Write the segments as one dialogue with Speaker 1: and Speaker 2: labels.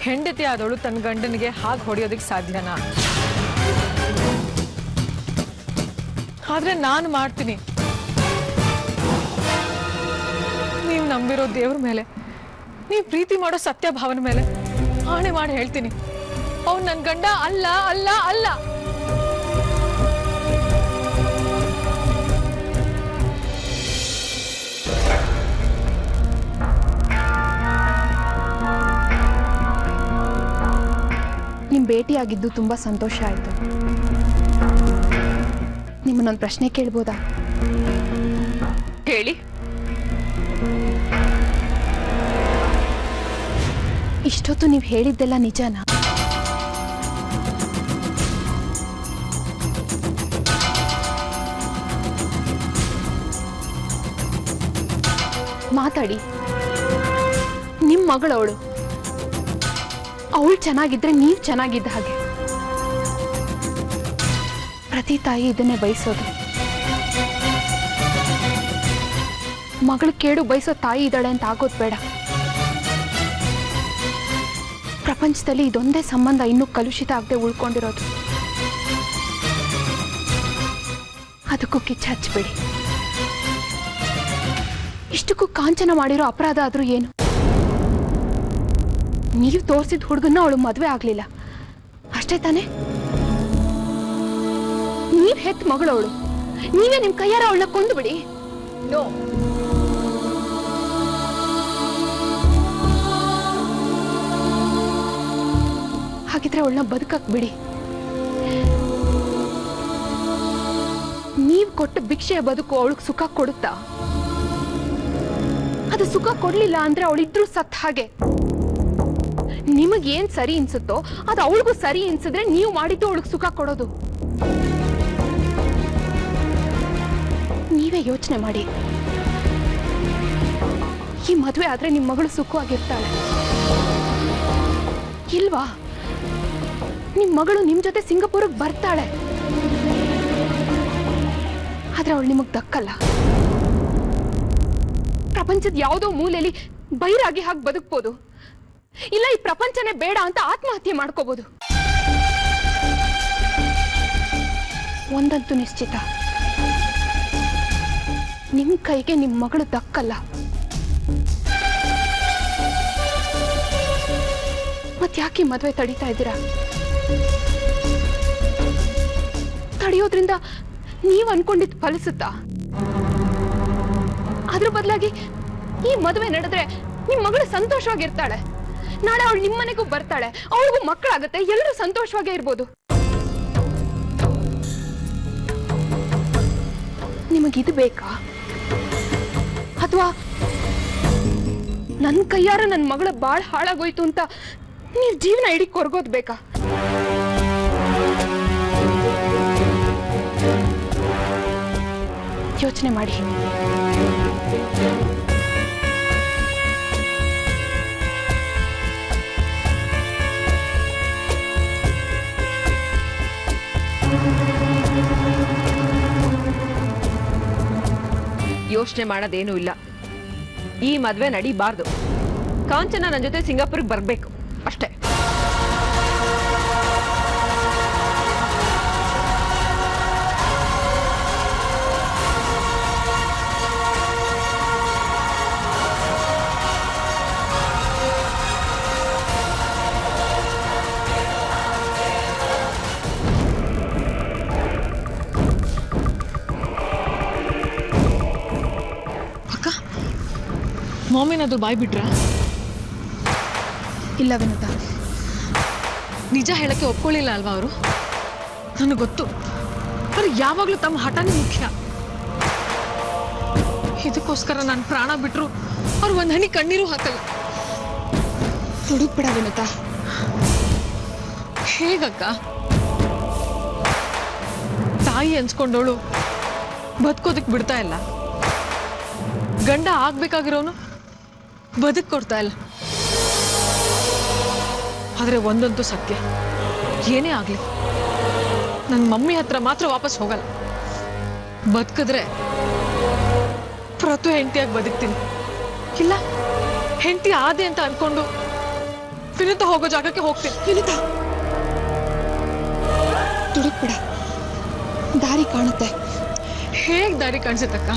Speaker 1: ಹೆಂಡತಿ ಆದವಳು ತನ್ನ ಗಂಡನಿಗೆ ಹಾಗೆ ಹೊಡೆಯೋದಕ್ಕೆ ಸಾಧ್ಯನಾ? ಆದ್ರೆ ನಾನು ಮಾಡ್ತೀನಿ. ನೀವು ನಂಬಿರೋ ದೇವ್ರ ಮೇಲೆ, ನೀವು ಪ್ರೀತಿ ಮಾಡೋ ಸತ್ಯ ಭಾವನ ಮೇಲೆ ಆಣೆ ಮಾಡಿ ಹೇಳ್ತೀನಿ, ಅವ್ನು ನನ್ನ ಗಂಡ ಅಲ್ಲ ಅಲ್ಲ ಅಲ್ಲ.
Speaker 2: ನಿಮ್ ಭೇಟಿಯಾಗಿದ್ದು ತುಂಬಾ ಸಂತೋಷ ಆಯ್ತು. ನಿಮ್ಮನ್ನೊಂದು ಪ್ರಶ್ನೆ ಕೇಳ್ಬೋದಾ?
Speaker 1: ಹೇಳಿ.
Speaker 2: ಇಷ್ಟೊತ್ತು ನೀವು ಹೇಳಿದ್ದೆಲ್ಲ ನಿಜನಾ? ಮಾತಾಡಿ. ನಿಮ್ ಮಗಳವಳು, ಅವಳು ಚೆನ್ನಾಗಿದ್ರೆ ನೀವು ಚೆನ್ನಾಗಿದ್ದ ಹಾಗೆ. ಪ್ರತಿ ತಾಯಿ ಇದನ್ನೇ ಬಯಸೋದು. ಮಗಳು ಕೇಡು ಬಯಸೋ ತಾಯಿ ಇದ್ದಾಳೆ ಅಂತ ಆಗೋದು ಬೇಡ. ಪ್ರಪಂಚದಲ್ಲಿ ಇದೊಂದೇ ಸಂಬಂಧ ಇನ್ನೂ ಕಲುಷಿತ ಆಗದೆ ಉಳ್ಕೊಂಡಿರೋದು. ಅದಕ್ಕೂ ಕಿಚ್ಚು ಹಚ್ಚಬೇಡಿ. ಇಷ್ಟಕ್ಕೂ ಕಾಂಚನ ಮಾಡಿರೋ ಅಪರಾಧ ಆದ್ರೂ ಏನು? ನೀವು ತೋರಿಸಿದ ಹುಡುಗನ್ನ ಅವಳು ಮದುವೆ ಆಗ್ಲಿಲ್ಲ ಅಷ್ಟೇ ತಾನೆ? ನೀವ್ ಹೆತ್ ಮಗಳವಳು, ನೀವೇ ನಿಮ್ ಕೈಯಾರ ಅವಳನ್ನ ಕೊಂದು ಬಿಡಿ.
Speaker 1: ನೋ,
Speaker 2: ಹಾಗಿದ್ರೆ ಅವಳನ್ನ ಬದುಕಕ್ ಬಿಡಿ. ನೀವ್ ಕೊಟ್ಟ ಭಿಕ್ಷೆಯ ಬದುಕು ಅವಳಿಗೆ ಸುಖ ಕೊಡುತ್ತಾ? ಅದು ಸುಖ ಕೊಡ್ಲಿಲ್ಲ ಅಂದ್ರೆ ಅವಳಿದ್ರು ಸತ್ ಹಾಗೆ. ನಿಮಗೇನ್ ಸರಿ ಅನ್ಸುತ್ತೋ ಅದು ಅವಳಿಗೂ ಸರಿ ಅನ್ಸಿದ್ರೆ ನೀವು ಮಾಡಿದ್ದು ಅವಳಿಗೆ ಸುಖ ಕೊಡೋದು. ನೀವೇ ಯೋಚನೆ ಮಾಡಿ. ಈ ಮದುವೆ ಆದ್ರೆ ನಿಮ್ ಮಗಳು ಸುಖವಾಗಿರ್ತಾಳೆ ಇಲ್ವಾ? ನಿಮ್ ಮಗಳು ನಿಮ್ ಜೊತೆ ಸಿಂಗಾಪುರಕ್ಕೆ ಬರ್ತಾಳೆ, ಆದ್ರೆ ಅವಳು ನಿಮಗ್ ದಕ್ಕಲ್ಲ. ಪ್ರಪಂಚದ ಯಾವುದೋ ಮೂಲೆಯಲ್ಲಿ ಬೈರಾಗಿ ಹಾಗೆ ಬದುಕ್ಬೋದು, ಇಲ್ಲ ಈ ಪ್ರಪಂಚನೇ ಬೇಡ ಅಂತ ಆತ್ಮಹತ್ಯೆ ಮಾಡ್ಕೋಬಹುದು. ಒಂದಂತೂ ನಿಶ್ಚಿತ, ನಿಮ್ ಕೈಗೆ ನಿಮ್ ಮಗಳು ದಕ್ಕಲ್ಲ. ಮತ್ತ್ಯಾಕೆ ಮದುವೆ ತಡೀತಾ ಇದ್ದೀರಾ? ತಡೆಯೋದ್ರಿಂದ ನೀವ್ ಅನ್ಕೊಂಡಿದ್ ಫಲಿಸುತ್ತಾ? ಅದ್ರ ಬದಲಾಗಿ ಈ ಮದುವೆ ನಡೆದ್ರೆ ನಿಮ್ ಮಗಳು ಸಂತೋಷವಾಗಿರ್ತಾಳೆ, ನಾಳೆ ಅವಳು ನಿಮ್ಮನೆಗೂ ಬರ್ತಾಳೆ, ಅವಳಿಗೂ ಮಕ್ಕಳಾಗತ್ತೆ, ಎಲ್ಲರೂ ಸಂತೋಷವಾಗೇ ಇರ್ಬೋದು. ನಿಮಗಿದು ಬೇಕಾ? ಅಥವಾ ನನ್ನ ಕೈಯಾರ ನನ್ನ ಮಗಳ ಬಾಳ್ ಹಾಳಾಗೋಯ್ತು ಅಂತ ನೀವು ಜೀವನ ಇಡೀ ಕೊರ್ಗೋದ್ ಬೇಕಾ? ಯೋಚನೆ ಮಾಡಿ.
Speaker 3: ಯೋಚನೆ ಮಾಡೋದೇನೂ ಇಲ್ಲ. ಈ ಮದ್ವೆ ನಡಿಬಾರ್ದು. ಕಾಂಚನ ನನ್ನ ಜೊತೆ ಸಿಂಗಾಪುರ್ಗೆ ಬರ್ಬೇಕು ಅಷ್ಟೇ.
Speaker 1: ಮಾಮಿನಾದ್ರು ಬಾಯ್ ಬಿಟ್ರ?
Speaker 2: ಇಲ್ಲ ವಿನುತ,
Speaker 1: ನಿಜ ಹೇಳಕ್ಕೆ ಒಪ್ಕೊಳ್ಳಿಲ್ಲ ಅಲ್ವಾ ಅವರು? ನನಗೆ ಗೊತ್ತು, ಅವ್ರು ಯಾವಾಗ್ಲೂ ತಮ್ಮ ಹಠನೇ ಮುಖ್ಯ. ಇದಕ್ಕೋಸ್ಕರ ನಾನು ಪ್ರಾಣ ಬಿಟ್ರು ಅವ್ರು ಒಂದ್ ಹನಿ ಕಣ್ಣೀರು ಹಾಕಲ್ಲ.
Speaker 2: ಹುಡುಕ್ಬಿಡ ವಿನುತ.
Speaker 1: ಹೇಗಕ್ಕ? ತಾಯಿ ಅನ್ಸ್ಕೊಂಡವಳು ಬದುಕೋದಕ್ ಬಿಡ್ತಾ ಇಲ್ಲ, ಗಂಡ ಆಗ್ಬೇಕಾಗಿರೋನು ಬದುಕ್ ಕೊಡ್ತಾ ಇಲ್ಲ. ಆದ್ರೆ ಒಂದಂತೂ ಸತ್ಯ, ಏನೇ ಆಗ್ಲಿ ನನ್ನ ಮಮ್ಮಿ ಹತ್ರ ಮಾತ್ರ ವಾಪಸ್ ಹೋಗಲ್ಲ. ಬದುಕಿದ್ರೆ ಪ್ರತು ಹೆಂಡತಿಯಾಗಿ ಬದುಕ್ತೀನಿ, ಇಲ್ಲ ಹೆಂಡತಿ ಆದೆ ಅಂತ ಅನ್ಕೊಂಡು ವಿನುತಾ ಹೋಗೋ ಜಾಗಕ್ಕೆ ಹೋಗ್ತೀನಿ.
Speaker 2: ವಿನುತಾ ದುಡುಕ್ಬಿಡ, ದಾರಿ ಕಾಣುತ್ತೆ.
Speaker 1: ಹೇಗ್ ದಾರಿ ಕಾಣಿಸುತ್ತಕ್ಕ?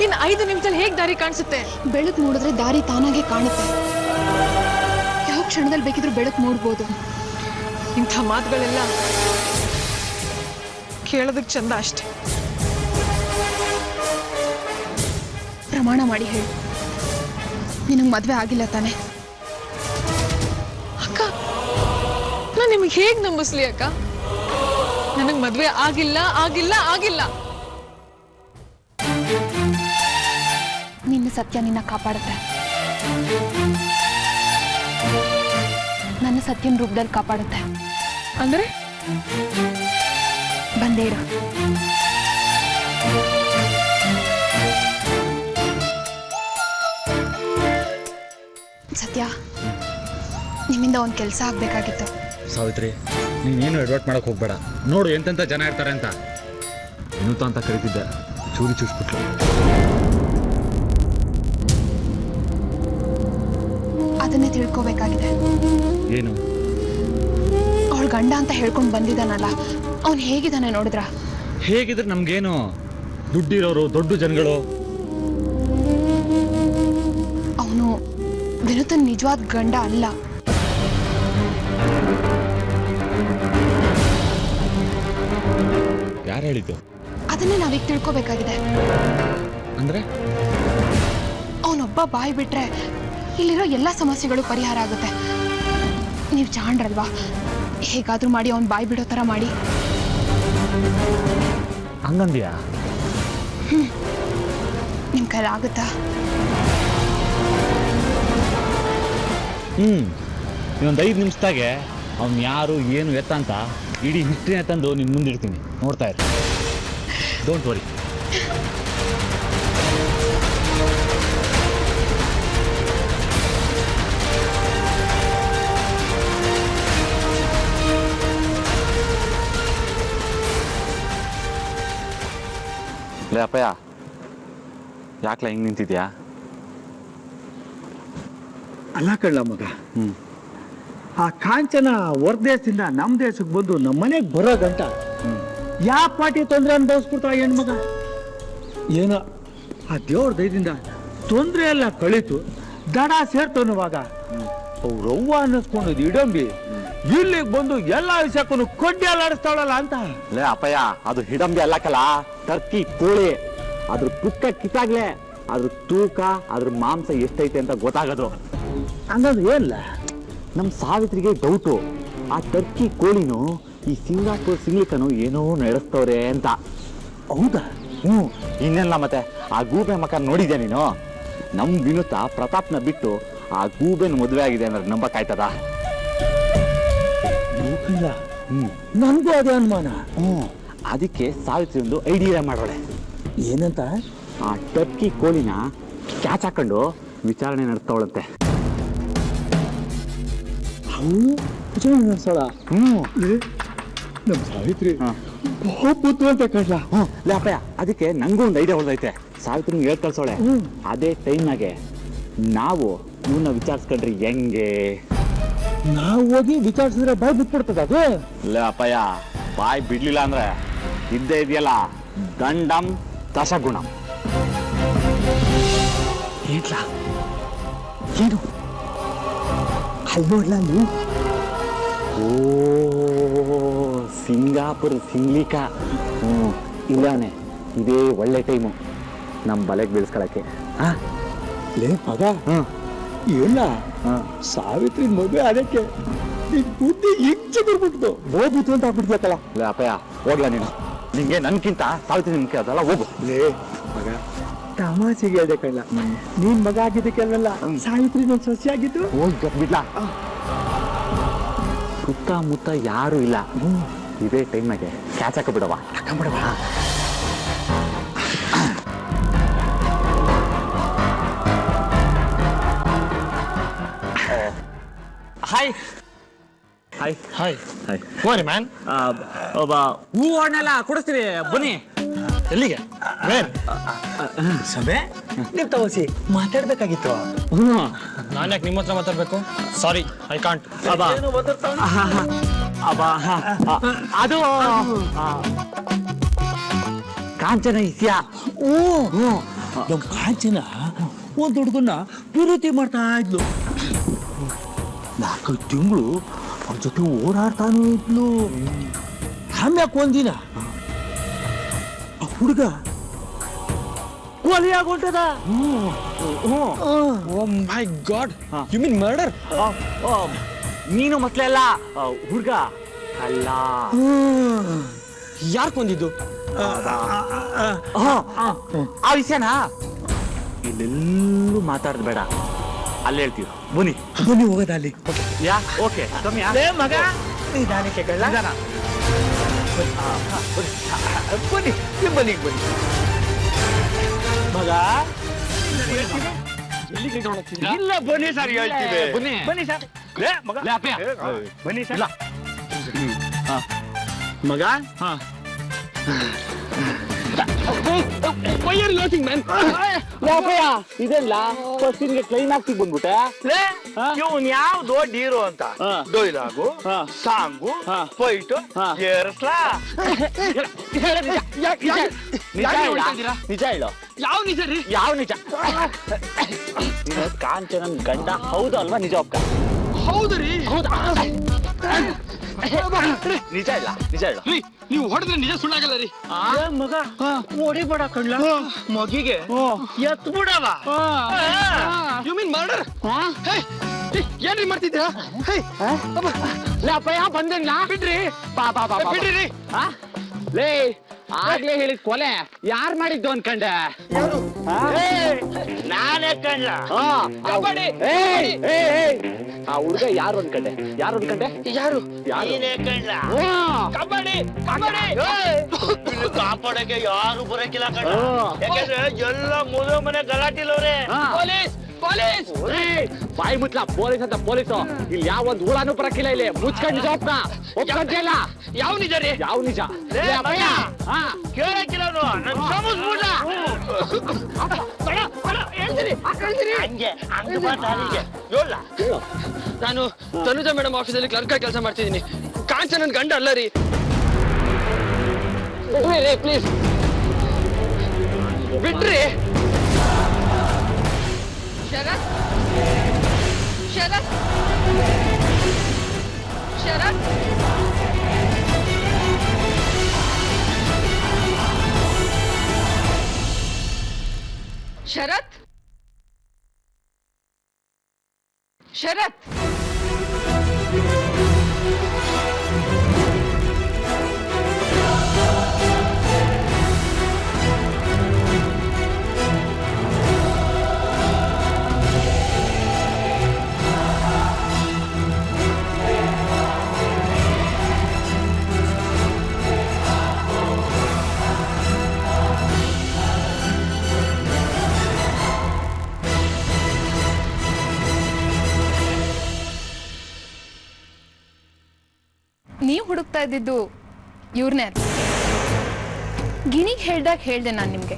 Speaker 1: ಇನ್ನು 5 ನಿಮಿಷದಲ್ಲಿ ಹೇಗ್ ದಾರಿ ಕಾಣಿಸುತ್ತೆ?
Speaker 2: ಬೆಳಕು ಮೂಡಿದ್ರೆ ದಾರಿ ತಾನಾಗೆ ಕಾಣುತ್ತೆ. ಯಾವ ಕ್ಷಣದಲ್ಲಿ ಬೇಕಿದ್ರೂ ಬೆಳಕು ಮೂಡ್ಬೋದು.
Speaker 1: ಇಂಥ ಮಾತುಗಳೆಲ್ಲ ಕೇಳೋದಕ್ಕೆ ಚಂದ ಅಷ್ಟೆ.
Speaker 2: ಪ್ರಮಾಣ ಮಾಡಿ ಹೇಳು, ನಿನಗೆ ಮದ್ವೆ ಆಗಿಲ್ಲ ತಾನೆ?
Speaker 1: ಅಕ್ಕ, ನಾನು ನಿಮಗೆ ಹೇಗ್ ನಂಬಿಸ್ಲಿ ಅಕ್ಕ? ನನಗೆ ಮದ್ವೆ ಆಗಿಲ್ಲ ಆಗಿಲ್ಲ ಆಗಿಲ್ಲ.
Speaker 2: ನಿನ್ನ ಸತ್ಯ ನಿನ್ನ ಕಾಪಾಡುತ್ತೆ. ನನ್ನ ಸತ್ಯನ ರೂಪದಲ್ಲಿ ಕಾಪಾಡುತ್ತೆ.
Speaker 1: ಅಂದ್ರೆ
Speaker 2: ಬಂದೇ ಇರು. ಸತ್ಯ, ನಿಮ್ಮಿಂದ ಒಂದು ಕೆಲಸ ಆಗ್ಬೇಕಾಗಿತ್ತು.
Speaker 4: ಸಾವಿತ್ರಿ, ನೀನೇನು ಎಡ್ವರ್ಟ್ ಮಾಡಕ್ ಹೋಗ್ಬೇಡ. ನೋಡು ಎಂತೆಂಥ ಜನ ಇರ್ತಾರೆ ಅಂತ. ವಿನುತಾ ಅಂತ ಕರೀತಿದ್ದೆ, ಚೂರಿ ಚೂಸ್ಬಿಟ್ಲು.
Speaker 2: ಅದನ್ನೇ ತಿಳ್ಕೋಬೇಕಾಗಿದೆ.
Speaker 4: ಏನು?
Speaker 2: ಅವಳ ಗಂಡ ಅಂತ ಹೇಳ್ಕೊಂಡು ಬಂದಿದ್ದಾನಲ್ಲ, ಅವನು ಹೇಗಿದ್ದಾನೆ ನೋಡಿದ್ರ?
Speaker 4: ಹೇಗಿದ್ರೆ ನಮ್ಗೇನು? ದುಡ್ಡಿರೋರು, ದೊಡ್ಡ ಜನಗಳು.
Speaker 2: ಅವನು ವಿನುತನ್ ನಿಜವಾದ ಗಂಡ ಅಲ್ಲ.
Speaker 4: ಯಾರು ಹೇಳಿದ್ದು?
Speaker 2: ಅದನ್ನೇ ನಾವೀಗ ತಿಳ್ಕೋಬೇಕಾಗಿದೆ.
Speaker 4: ಅಂದ್ರೆ
Speaker 2: ಅವನೊಬ್ಬ ಬಾಯಿ ಬಿಟ್ರೆ ಇಲ್ಲಿರೋ ಎಲ್ಲ ಸಮಸ್ಯೆಗಳು ಪರಿಹಾರ ಆಗುತ್ತೆ. ನೀವು ಜಾಣ್ರಲ್ವಾ? ಹೇಗಾದ್ರೂ ಮಾಡಿ ಅವನ್ ಬಾಯಿ ಬಿಡೋ ತರ ಮಾಡಿ.
Speaker 4: ಹಂಗಂದ್ಯಾ?
Speaker 2: ನಿಮ್ ಕೈಲಾಗುತ್ತಾ?
Speaker 4: ಇನ್ನೊಂದು 5 ನಿಮಿಷದಾಗೆ ಅವ್ನು ಯಾರು ಏನು ಎತ್ತ ಅಂತ ಇಡೀ ಹಿಸ್ಟ್ರಿನ ತಂದು ನಿನ್ನ ಮುಂದಿಡ್ತೀನಿ, ನೋಡ್ತಾ ಇರು. Don't worry.
Speaker 5: ಲೇ ಅಪ್ಪಯ್ಯ, ಯಾಕ್ಲ ಹಿಂಗೆ ನಿಂತಿದ್ಯಾ?
Speaker 6: ಅಲ್ಲ ಕಳ್ಳ ಮಗ, ಆ ಕಾಂಚನ ಹೊರ ದೇಶದಿಂದ ನಮ್ಮ ದೇಶಕ್ಕೆ ಬಂದು ನಮ್ಮ ಮನೆಗೆ ಬರೋ ಗಂಟ ಯಾವ ಪಾಟಿ ತೊಂದರೆ ಅನುಭವಿಸ್ಬಿಡ್ತಾ ಹೆಣ್ಮಗ. ಏನೋ ಆ ದೇವ್ರ ದಯದಿಂದ ತೊಂದರೆ ಎಲ್ಲ ಕಳೀತು, ದಡ ಸೇರ್ತವನುವಾಗ ಅವ್ರವ್ವ ಅನ್ನಿಸ್ಕೊಂಡು ಇಡಂಬಿ ಇಲ್ಲಿಗೆ ಬಂದು ಎಲ್ಲ ವಿಷಯಕ್ಕೂ ಕೊಡ್ಡಿ ಅಲ್ಲಾಡಿಸ್ತಾವಳಲ್ಲ ಅಂತ.
Speaker 5: ಲೇ ಅಪ್ಪಯ್ಯ, ಅದು ಹಿಡಂಬಿ ಅಲ್ಲಕಲ್ಲ, ಟರ್ಕಿ ಕೋಳಿ. ಅದ್ರ ಪುಕ್ಕ ಕಿತ್ತಾಗ್ಲೆ ಅದ್ರ ತೂಕ, ಅದ್ರ ಮಾಂಸ ಎಷ್ಟೈತೆ ಅಂತ ಗೊತ್ತಾಗೋದು.
Speaker 6: ಹಂಗಂದ್ರೆ ಏನಿಲ್ಲ,
Speaker 5: ನಮ್ಮ ಸಾವಿತ್ರಿಗೆ ಡೌಟು, ಆ ಟರ್ಕಿ ಕೋಳಿನೂ ಈ ಸಿಂಗಾಪುರ್ ಸಿಂಗ್ಲಿಕನು ಏನೋ ನಡೆಸ್ತವ್ರೆ ಅಂತ.
Speaker 6: ಹೌದಾ?
Speaker 5: ಇನ್ನೆಲ್ಲ ಮತ್ತೆ ಆ ಗೂಬೆ ಮಕ್ಕ ನೋಡಿದ್ಯಾ ನೀನು? ನಮ್ಮ ವಿನುತಾ ಪ್ರತಾಪ್ನ ಬಿಟ್ಟು ಆ ಗೂಬೆನ ಮದುವೆ ಆಗಿದೆ ಅಂದ್ರೆ ನಂಬಕ್ಕಾಯ್ತದ?
Speaker 6: ನನಗೂ ಅದೇ ಅನುಮಾನ.
Speaker 5: ಅದಕ್ಕೆ ಸಾವಿತ್ರಿ ಒಂದು ಐಡಿಯಾ ಮಾಡೋಳೆ.
Speaker 6: ಏನಂತ?
Speaker 5: ಆ ಟರ್ಕಿ ಕೋಳಿನ ಕ್ಯಾಚ್ ಹಾಕೊಂಡು ವಿಚಾರಣೆ ನಡೆಸ್ತವಳಂತೆ.
Speaker 6: ನಮ್ಮ ಸಾವಿತ್ರಿ ಬಹು ಬುದ್ಧಿವಂತ ಕಳ್ಳ.
Speaker 5: ಲೇಪಯ್ಯ, ಅದಕ್ಕೆ ನಂಗೂ ಒಂದು ಐಡಿಯಾ ಹೊಳ್ದೈತೆ. ಸಾವಿತ್ರಿ ಹೇಳ್ ಕಳ್ಸೋಳೆ. ಅದೇ ಟೈಮ್ನಾಗೆ ನಾವು ಇವನ್ನ ವಿಚಾರಿಸ್ಕೊಂಡ್ರಿ ಹೆಂಗೆ?
Speaker 6: ನಾವು ಹೋಗಿ ವಿಚಾರಿಸಿದ್ರೆ ಬಾಯ್ ಬಿಟ್ಬಿಡ್ತದ ಅದು?
Speaker 5: ಲೇ ಅಪ್ಪಯ್ಯ, ಬಾಯ್ ಬಿಡ್ಲಿಲ್ಲ ಅಂದ್ರೆ ಇದ್ದೇ ಇದೆಯಲ್ಲ, ದಂಡಂ ದಶಗುಣಂ.
Speaker 6: ಏನ್ಲ ಏನು ಅಲ್ಲಿ ನೋಡ್ಲ ನೀವು?
Speaker 5: ಓ, ಸಿಂಗಾಪುರ್ ಸಿಂಗ್ಲಿಕ. ಇಲ್ಲವನೇ, ಇದೇ ಒಳ್ಳೆ ಟೈಮು ನಮ್ಮ ಬಲೆಗೆ ಬೀಳ್ಸ್ಕೊಳಕ್ಕೆ.
Speaker 6: ಲೇ ಮಗ, ಇಲ್ಲ ಸಾವಿತ್ರಿ ಮದುವೆ ಅದಕ್ಕೆ ಬುದ್ಧಿ ಹೆಚ್ಚು ಬರ್ಬಿಡ್ತು, ಹೋಗ್ಬಿಟ್ಟು ಅಂತ ಆಗ್ಬಿಡ್ಬೇಕಲ್ಲ.
Speaker 5: ಲೇ ಅಪ್ಪಯ್ಯ, ಹೋಗ್ಲಾ ನೀನು? ನಿಂಗೆ ನನ್ಕಿಂತ ಸಾವಿತ್ರಿ ನಿಮ್ಗೆ ಅದಲ್ಲ, ಹೋಗು.
Speaker 6: ಲೇ ಮಗ, ತಮಾಷೆಗೆ ಹೇಳ್ದೆ ಕಳ್ಳ, ನೀನ್ ಮಗ ಆಗಿದ್ದಕ್ಕೆಲ್ಲ ಸಾವಿತ್ರಿ ನನ್ ಸೊಸೆ ಆಗಿದ್ದು.
Speaker 5: ಹೋಗಿ ಬಿಡ್ಲಾ? ಸುತ್ತಮುತ್ತ ಯಾರು ಇಲ್ಲ, ಇದೇ ಟೈಮ್ನಾಗೆ ಕ್ಯಾಚ್ ಹಾಕಬಿಡವಾ? ಹಾಕೊಂಬಿಡವಾ?
Speaker 7: Hi
Speaker 5: hi
Speaker 7: hi
Speaker 5: hi.
Speaker 7: ಹೋರಿ ಮ್ಯಾನ್.
Speaker 5: ಒಬ್ಬ
Speaker 7: ಹೂ ಹಣ್ಣೆಲ್ಲ ಕೊಡಿಸ್ತೀವಿ, ಬನ್ನಿ.
Speaker 6: ಎಲ್ಲಿಗೆ ಸಭೆ ನೀವು ತಗೋಸಿ ಮಾತಾಡ್ಬೇಕಾಗಿತ್ತು.
Speaker 7: ನಾನು ಯಾಕೆ ನಿಮ್ಮ ಹತ್ರ ಮಾತಾಡ್ಬೇಕು? ಸಾರಿ, ಐ ಕಾಂಟ್.
Speaker 5: ಅದು ಕಾಂಚನ ಇಸ್ಯಾ.
Speaker 6: ನಮ್ಮ ಕಾಂಚನ ಒಂದು ಹುಡುಗನ್ನ ಪ್ರೀತಿ ಮಾಡ್ತಾ ಇದ್ಲು. 4 ತಿಂಗಳು ಅವ್ರ ಜೊತೆ ಓಡಾಡ್ತಾನೂ ಇದ್ಲು. ಆಮ್ಯಾಕೆ ಒಂದಿನ ಆ ಹುಡುಗ ಕೊಲೆಯಾಗೊಂಟದ.
Speaker 7: ಓ ಮೈ ಗಾಡ್, ಯು ಮೀನ್ ಮರ್ಡರ್?
Speaker 5: ನೀನು ಮಕ್ಳೆಲ್ಲ ಹುಡುಗ ಅಲ್ಲ.
Speaker 7: ಯಾರು ಕೊಂದಿದ್ದು?
Speaker 5: ಆ ವಿಷಯನಾ ಇಲ್ಲೆಲ್ಲೂ ಮಾತಾಡ್ದು ಬೇಡ, ಅಲ್ಲಿ ಹೇಳ್ತೀವಿ. ಬನ್ನಿ
Speaker 6: ಬನ್ನಿ ಹೋಗೋದ ಅಲ್ಲಿ.
Speaker 5: ಯಾ ಓಕೆ ಕಮ್ಮಿ
Speaker 6: ಮಗ ನಿಧಾನಕ್ಕೆ ಬನ್ನಿ ಬನ್ನಿ ಬನ್ನಿ ಮಗ. ಇಲ್ಲ ಬನ್ನಿ ಸರ್, ಹೇಳ್ತೀವಿ. ಬನ್ನಿ ಸರ್ ಮಗ, ಬನ್ನಿ ಸರ್ ಮಗ.
Speaker 5: ಇದೆಲ್ಲ ಫಸ್ಟಿಗೆ ಕ್ಲೈಮ್ಯಾಕ್ಸ್ ಬಂದ್ಬಿಟ್ಟೆ.
Speaker 6: ಇವನ್ ಯಾವ ದೊಡ್ಡ ಹೀರೋ ಅಂತ ಡೈಲಾಗು ಸಾಂಗು ಫೈಟು ಏರ್ಸ್ಲಾ.
Speaker 5: ನಿಜ ಹೇಳು.
Speaker 7: ಯಾವ ನಿಜ ರೀ?
Speaker 5: ಯಾವ ನಿಜ? ಕಾಂಚನನ್ ಗಂಡ ಹೌದು ಅಲ್ವಾ? ನಿಜ ಒಪ್ಪ.
Speaker 7: ಹೌದು ರೀ.
Speaker 5: ನಿಜ ಇಲ್ಲ, ನಿಜ ಹೇಳು.
Speaker 7: ನೀವು ಹೊಡೆದ್ರೆ ನಿಜ ಸುಳ್ಳಾಗಲ್ಲ ರೀ.
Speaker 6: ಮಗ ಹೊಡಿಬೇಡ ಕಣ್ಲ, ಮಗಿಗೆ ಎತ್ ಬಿಡವ.
Speaker 7: You mean murder? ಏನ್ರಿ ಮಾಡ್ತಿದ್ದೀರಾ?
Speaker 5: ಅಪ್ಪಯ್ಯ ಬಂದಿಲ್ಲ ಬಿಡ್ರಿ.
Speaker 7: ಬಿಡ್ರಿ ರೀ.
Speaker 5: ಲೇ ಆಗ್ಲೇ ಹೇಳಿದ್ ಕೊಲೆ ಯಾರ್ ಮಾಡಿದ್ದು ಅನ್ಕಂಡೆ?
Speaker 6: ನಾನೇ ಕಣ್ಲ.
Speaker 5: ಆ ಹುಡುಗ ಯಾರು ಅನ್ಕಂಡೆ? ಯಾರು ಅನ್ಕಂಡೆ? ಯಾರು
Speaker 6: ಕಣ್ಲ. ಕಬಡ್ಡಿ ಕಬಡ್ಡಿ ಕಾಪಾಡಕ್ಕೆ ಯಾರು ಬರಕಿಲ್ಲ ಕಣ್ಣ. ಯಾಕಂದ್ರೆ ಎಲ್ಲ ಮೊದಲ ಮನೆ ಗಲಾಟಿಲವ್ರೆ.
Speaker 7: Police police.
Speaker 5: ಬಾಯಿ ಮುಟ್ಲ ಪೊಲೀಸ್ ಅಂತ ಪೊಲೀಸು. ಇಲ್ಲಿ ಯಾವ ಒಂದು ಹುಳಾನು ಬರಕಿಲ್ಲ. ಇಲ್ಲಿ ಮುಚ್ಕೊಂಡು ನಿಜ ಒಪ್ಕೊಂತಿಲ್ಲ.
Speaker 7: ಯಾವ ನಿಜ ರೀ?
Speaker 5: ಯಾವ ನಿಜ?
Speaker 6: ಕೇಳಕ್ಕಿಲ್ಲ ನನ್ ಸಮಸ್ಬಿಡ್ಲ. ಹಂಗೆ ಹಂಗೆ ಮಾತಾಡಿಗೆ ಹೇಳ.
Speaker 7: ನಾನು ತನುಜಾ ಮೇಡಮ್ ಆಫೀಸಲ್ಲಿ ಕ್ಲರ್ಕ್ ಆಗಿ ಕೆಲಸ ಮಾಡ್ತಿದ್ದೀನಿ. ಕಾಂಚನ ನನ್ ಗಂಡ ಅಲ್ಲ ರೀ. ಪ್ಲೀಸ್ ಬಿಡ್ರಿ.
Speaker 2: ಶರತ್ ಶರತ್ ಶರತ್ ಶರತ್ ಶರತ್ ನೀವು ಹುಡುಕ್ತಾ ಇದ್ದಿದ್ದು ಇವ್ರನ್ನೇ. ಗಿಣಿಗೆ ಹೇಳ್ದಾಗ ಹೇಳ್ದೆ ನಾನು ನಿಮಗೆ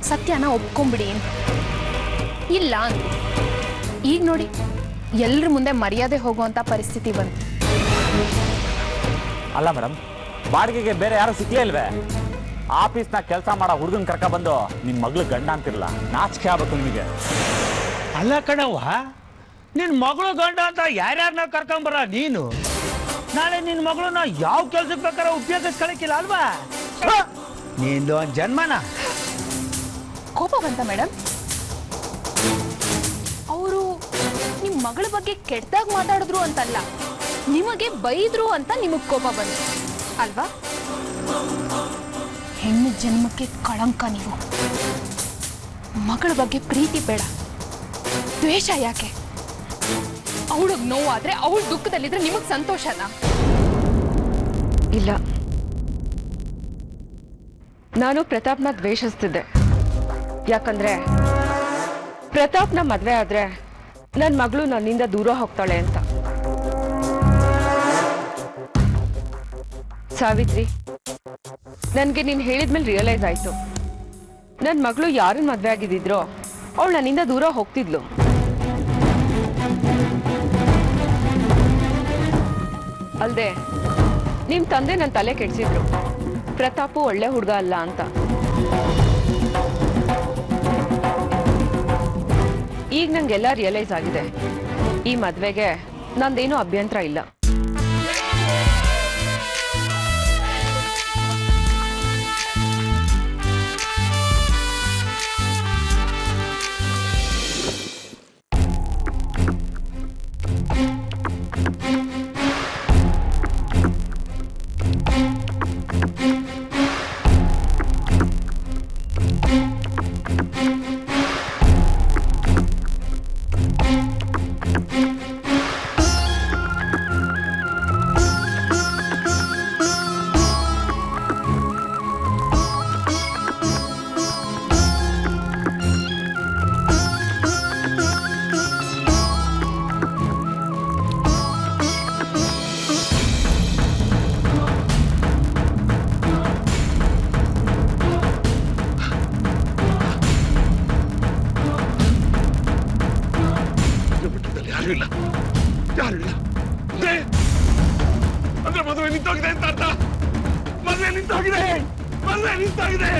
Speaker 2: ಸತ್ಯನ ಒಪ್ಕೊಂಬಿಡಿ ಅಂತ. ಇಲ್ಲ ಅಂತ ಈಗ ನೋಡಿ ಎಲ್ಲರ ಮುಂದೆ ಮರ್ಯಾದೆ ಹೋಗುವಂತ ಪರಿಸ್ಥಿತಿ ಬಂತು.
Speaker 5: ಅಲ್ಲ ಮೇಡಮ್, ಬಾಡಿಗೆಗೆ ಬೇರೆ ಯಾರು ಸಿಕ್ಲೇ ಇಲ್ವೇ? ಆಫೀಸ್ನ ಕೆಲಸ ಮಾಡೋ ಹುಡುಗನ್ ಕರ್ಕ ಬಂದು ನಿಮ್ ಮಗಳು ಗಂಡ ಅಂತಿರಲ್ಲ, ನಾಚಿಕೆ ಆಗ್ಬೇಕು ನಿಮಗೆ.
Speaker 6: ಅಲ್ಲ ಕಣವ್ವ, ನಿನ್ ಮಗಳು ಗಂಡ ಅಂತ ಯಾರ್ಯಾರನ್ನ ಕರ್ಕೊಂಬರ ನೀನು? ನಾಳೆ ನಿನ್ ಮಗಳನ್ನ ಯಾವ ಕೆಲ್ಸಕ್ಕೆ ಬೇಕಾದ್ರೆ ಉಪಯೋಗಿಸ್ಕೊಳಕಿಲ್ಲ ಅಲ್ವಾ? ನಿಂದು ಒಂದ್ ಜನ್ಮನ.
Speaker 2: ಕೋಪ ಬಂತ ಮೇಡಮ್? ಅವರು ನಿಮ್ ಮಗಳ ಬಗ್ಗೆ ಕೆಟ್ಟದಾಗ ಮಾತಾಡಿದ್ರು ಅಂತಲ್ಲ, ನಿಮಗೆ ಬೈದ್ರು ಅಂತ ನಿಮಗ್ ಕೋಪ ಬಂತು ಅಲ್ವಾ? ಹೆಣ್ಣು ಜನ್ಮಕ್ಕೆ ಕಳಂಕ ನೀವು. ಮಗಳ ಬಗ್ಗೆ ಪ್ರೀತಿ ಬೇಡ, ದ್ವೇಷ ಯಾಕೆ? ಅವಳಿಗೆ ನೋವಾದ್ರೆ ಅವಳ ದುಃಖದಲ್ಲಿದ್ರೆ ನಿಮಗ್ ಸಂತೋಷನಾ?
Speaker 3: ಇಲ್ಲ, ನಾನು ಪ್ರತಾಪ್ನ ದ್ವೇಷಿಸ್ತಿದ್ದೆ. ಯಾಕಂದ್ರೆ ಪ್ರತಾಪ್ನ ಮದ್ವೆ ಆದ್ರೆ ನನ್ ಮಗಳು ನನ್ನಿಂದ ದೂರ ಹೋಗ್ತಾಳೆ ಅಂತ. ಸಾವಿತ್ರಿ, ನನ್ಗೆ ನೀನ್ ಹೇಳಿದ್ಮೇಲೆ ರಿಯಲೈಸ್ ಆಯ್ತು, ನನ್ ಮಗಳು ಯಾರನ್ನ ಮದ್ವೆ ಆಗಿದ್ದಿದ್ರೋ ಅವಳು ನನ್ನಿಂದ ದೂರ ಹೋಗ್ತಿದ್ಲು. ಅಲ್ದೆ ನಿಮ್ ತಂದೆ ನನ್ನ ತಲೆ ಕೆಡ್ಸಿದ್ರು, ಪ್ರತಾಪು ಒಳ್ಳೆ ಹುಡುಗ ಅಲ್ಲ ಅಂತ. ಈಗ ನಂಗೆಲ್ಲ ರಿಯಲೈಸ್ ಆಗಿದೆ. ಈ ಮದ್ವೆಗೆ ನಂದೇನೂ ಅಭ್ಯಂತರ ಇಲ್ಲ.
Speaker 8: ಅಂದ್ರೆ ಮದುವೆ ನಿಂತೋಗಿದೆ ಅಂತ ಅರ್ಥ. ಮದುವೆ ನಿಂತೋಗಿದೆ, ಮದುವೆ ನಿಂತೋಗಿದೆ,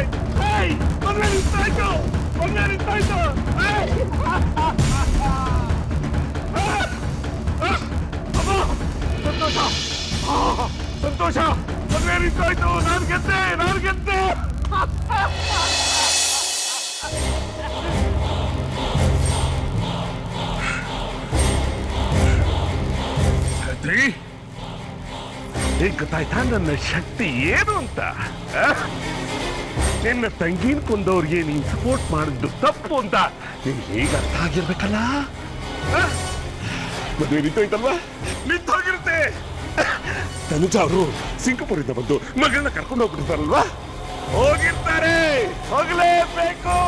Speaker 8: ಮದುವೆ ನಿಂತಾಯ್ತು, ಮದುವೆ ನಿಂತಾಯ್ತು. ಸಂತೋಷ, ಸಂತೋಷ, ಮದುವೆ ನಿಂತಾಯ್ತು. ನಾನು ಗೆದ್ದೆ, ನಾನು ಗೆದ್ದೆ. ಈಗ ಗೊತ್ತಾಯ್ತಾ ನನ್ನ ಶಕ್ತಿ ಏನು ಅಂತ? ನಿನ್ನ ತಂಗಿನ ಕೊಂದವ್ರಿಗೆ ನೀನ್ ಸಪೋರ್ಟ್ ಮಾಡಿದ್ದು ತಪ್ಪು ಅಂತ ನಿನ್ಗೆ ಹೇಗ ಅರ್ಥ ಆಗಿರ್ಬೇಕಲ್ಲ. ಮದುವೆ ನಿಂತೋಯ್ತಲ್ವಾ? ನಿಂತೋಗಿರುತ್ತೆ. ತನುಜ ಅವರು ಸಿಂಗಾಪುರಿಂದ ಬಂದು ಮಗಳನ್ನ ಕರ್ಕೊಂಡು ಹೋಗ್ಬಿಡ್ತಾರಲ್ವಾ? ಹೋಗಿರ್ತಾರೆ, ಹೋಗ್ಲೇಬೇಕು.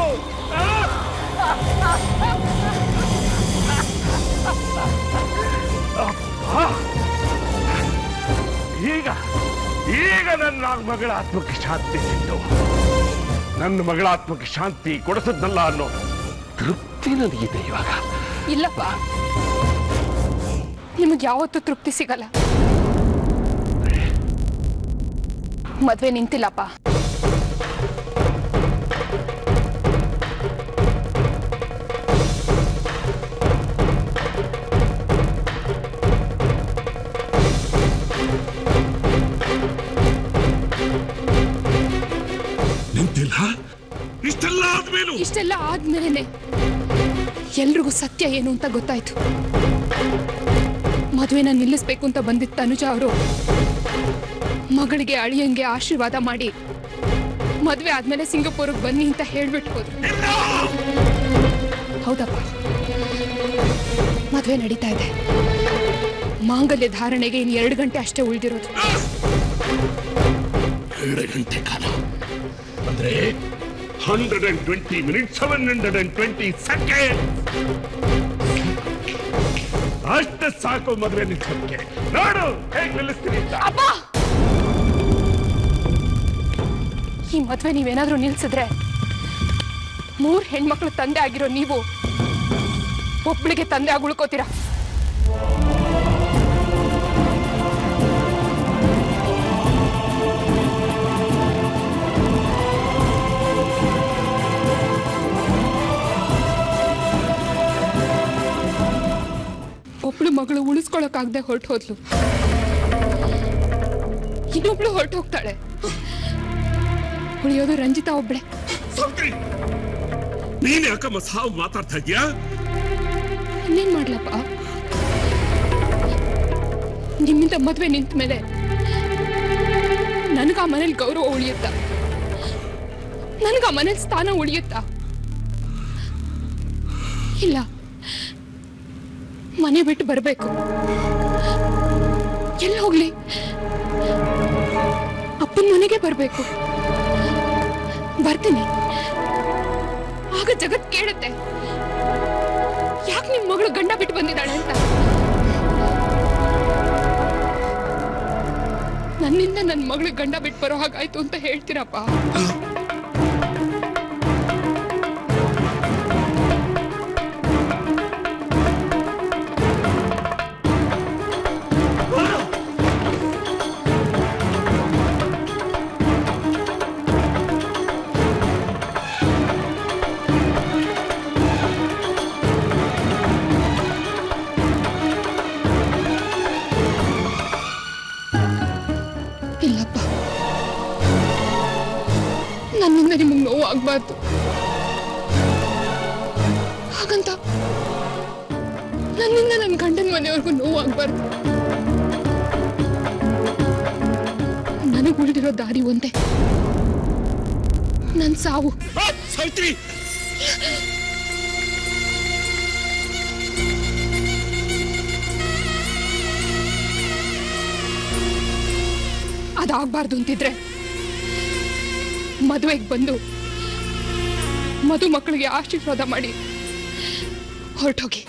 Speaker 8: ಈಗ ಈಗ ನನ್ನ ಮಗಳ ಆತ್ಮಕ್ಕೆ ಶಾಂತಿ ಸಿಕ್ತು. ನನ್ನ ಮಗಳ ಆತ್ಮಕ್ಕೆ ಶಾಂತಿ ಕೊಡಿಸದ್ನಲ್ಲ ಅನ್ನೋ ತೃಪ್ತಿ ನನಗಿದೆ ಇವಾಗ.
Speaker 2: ಇಲ್ಲಪ್ಪ, ನಿಮಗೆ ಯಾವತ್ತೂ ತೃಪ್ತಿ ಸಿಗಲ್ಲ. ಮದ್ವೆ ನಿಂತಿಲ್ಲಪ್ಪ. ಇಷ್ಟೆಲ್ಲ ಆದ್ಮೇಲೆ ಎಲ್ರಿಗೂ ಸತ್ಯ ಏನು ಅಂತ ಗೊತ್ತಾಯ್ತು. ಮದುವೆನ ನಿಲ್ಲಿಸ್ಬೇಕು ಅಂತ ಬಂದಿದ್ದ ತನುಜ ಅವರು ಮಗಳಿಗೆ ಅಳಿಯಂಗೆ ಆಶೀರ್ವಾದ ಮಾಡಿ ಮದುವೆ ಆದ್ಮೇಲೆ ಸಿಂಗಾಪುರ್ಗೆ ಬನ್ನಿ ಅಂತ ಹೇಳ್ಬಿಟ್ಟು ಹೋದ್ರು. ಹೌದಪ್ಪ, ಮದುವೆ ನಡೀತಾ ಇದೆ. ಮಾಂಗಲ್ಯ ಧಾರಣೆಗೆ ಇನ್ನು 2 ಗಂಟೆ ಅಷ್ಟೇ ಉಳಿದಿರೋದು.
Speaker 8: 2 ಗಂಟೆ ಕಾಲ ಅಂದ್ರೆ 120 minutes 720 seconds. ಅಷ್ಟು ಸಾಕು ಮದುವೆ ನಿಲ್ಸೋಕೆ. ನೋಡು ಹೇಗೆ ನಿಲ್ಲಿಸ್ತೀನಿ ಅಂತ.
Speaker 2: ಈ ಮದುವೆ ನೀವೇನಾದ್ರೂ ನಿಲ್ಸಿದ್ರೆ 3 ಹೆಣ್ಮಕ್ಳು ತಂದೆ ಆಗಿರೋ ನೀವು ಒಬ್ಬಳಿಗೆ ತಂದೆ ಆಗಿ ಉಳ್ಕೋತೀರಾ. ಒಬ್ಳು ಮಗಳು ಉಳಿಸ್ಕೊಳಕ್ಕಾಗದೆ ಹೊರಟು ಹೋದ್ಲು, ಇನ್ನೊಬ್ಳು ಹೊರಟು ಹೋಗ್ತಾಳೆ. ಉಳಿಯೋದು ರಂಜಿತಾ ಒಬ್ಳೆ.
Speaker 8: ನೀನ್ ಯಾಕಮ್ಮ ಸಾವು ಮಾತಾಡ್ತಾ ಇದೀಯಾ?
Speaker 2: ಇನ್ನೇನ್ ಮಾಡ್ಲಪ್ಪ, ನಿಮ್ಮಿಂದ ಮದ್ವೆ ನಿಂತ ಮೇಲೆ ನನಗ ಆ ಮನೇಲಿ ಗೌರವ ಉಳಿಯುತ್ತ? ನನಗ ಆ ಮನೇಲಿ ಸ್ಥಾನ ಉಳಿಯುತ್ತ? ಇಲ್ಲ, ಮನೆ ಬಿಟ್ಟು ಬರಬೇಕು. ಎಲ್ಲಿ ಹೋಗ್ಲಿ? ಅಪ್ಪನ ಮನೆಗೆ ಬರಬೇಕು. ಬರ್ತೀನಿ. ಆಗ ಜಗತ್ ಕೇಳುತ್ತೆ, ಯಾಕೆ ನಿಮ್ ಮಗಳು ಗಂಡ ಬಿಟ್ಟು ಬಂದಿದ್ದಾಳೆ ಅಂತ. ನನ್ನಿಂದ ನನ್ನ ಮಗಳಿಗೆ ಗಂಡ ಬಿಟ್ಟು ಬರೋ ಹಾಗಾಯ್ತು ಅಂತ ಹೇಳ್ತೀರಪ್ಪ? ಇಲ್ಲಪ್ಪ, ನನ್ನಿಂದ ನಿಮಗೆ ನೋವು ಆಗ್ಬಾರ್ದು. ಹಾಗಂತ ನನ್ನಿಂದ ನನ್ನ ಗಂಡನ ಮನೆಯವ್ರಿಗೂ ನೋವು ಆಗ್ಬಾರ್ದು. ನನಗೆ ಉಳಿದಿರೋ ದಾರಿ ಒಂದೇ, ನನ್ನ ಸಾವು.
Speaker 8: ಸಾವಿತ್ರಿ,
Speaker 2: ಅದಾಗಬಾರ್ದು ಅಂತಿದ್ರೆ ಮದುವೆಗೆ ಬಂದು ಮಧು ಮಕ್ಕಳಿಗೆ ಆಶೀರ್ವಾದ ಮಾಡಿ ಹೊರಟೋಗಿ.